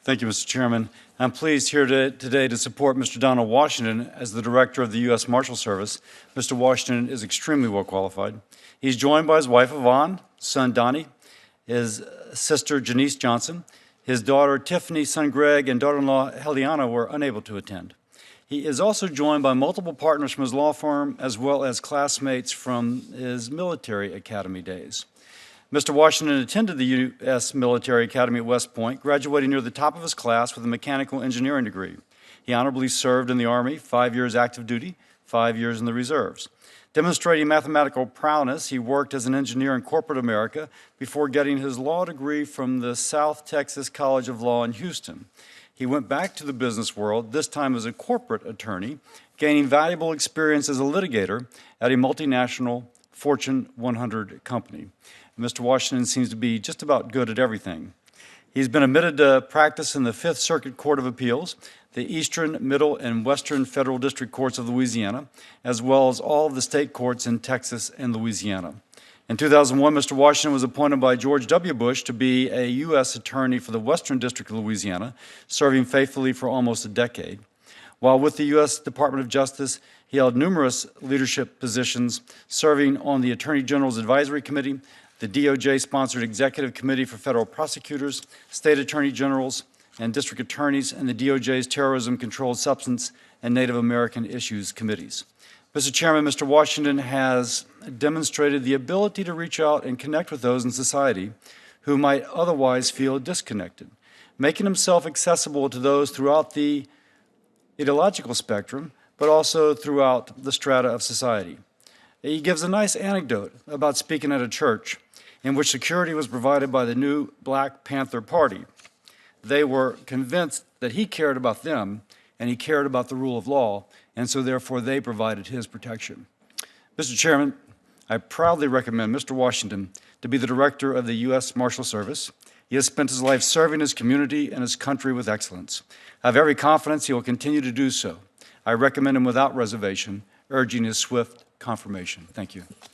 Thank you, Mr. Chairman. I'm pleased here today to support Mr. Donald Washington as the Director of the U.S. Marshals Service. Mr. Washington is extremely well qualified. He's joined by his wife, Yvonne, son, Donnie, his sister, Janice Johnson, his daughter, Tiffany, son, Greg, and daughter-in-law, Heliana, were unable to attend. He is also joined by multiple partners from his law firm, as well as classmates from his military academy days. Mr. Washington attended the U.S. Military Academy at West Point, graduating near the top of his class with a mechanical engineering degree. He honorably served in the Army, 5 years active duty, 5 years in the reserves. Demonstrating mathematical prowess, he worked as an engineer in corporate America before getting his law degree from the South Texas College of Law in Houston. He went back to the business world, this time as a corporate attorney, gaining valuable experience as a litigator at a multinational Fortune 100 company. Mr. Washington seems to be just about good at everything. He's been admitted to practice in the Fifth Circuit Court of Appeals, the Eastern, Middle, and Western Federal District Courts of Louisiana, as well as all of the state courts in Texas and Louisiana. In 2001, Mr. Washington was appointed by George W. Bush to be a U.S. attorney for the Western District of Louisiana, serving faithfully for almost a decade. While with the U.S. Department of Justice, he held numerous leadership positions, serving on the Attorney General's Advisory Committee, the DOJ-sponsored Executive Committee for Federal Prosecutors, State Attorney Generals, and District Attorneys, and the DOJ's Terrorism, Controlled Substance, and Native American Issues Committees. Mr. Chairman, Mr. Washington has demonstrated the ability to reach out and connect with those in society who might otherwise feel disconnected, making himself accessible to those throughout the ideological spectrum, but also throughout the strata of society. He gives a nice anecdote about speaking at a church in which security was provided by the new Black Panther Party. They were convinced that he cared about them and he cared about the rule of law, and so therefore they provided his protection. Mr. Chairman, I proudly recommend Mr. Washington to be the Director of the U.S. Marshals Service. He has spent his life serving his community and his country with excellence. I have every confidence he will continue to do so. I recommend him without reservation, urging his swift confirmation. Thank you.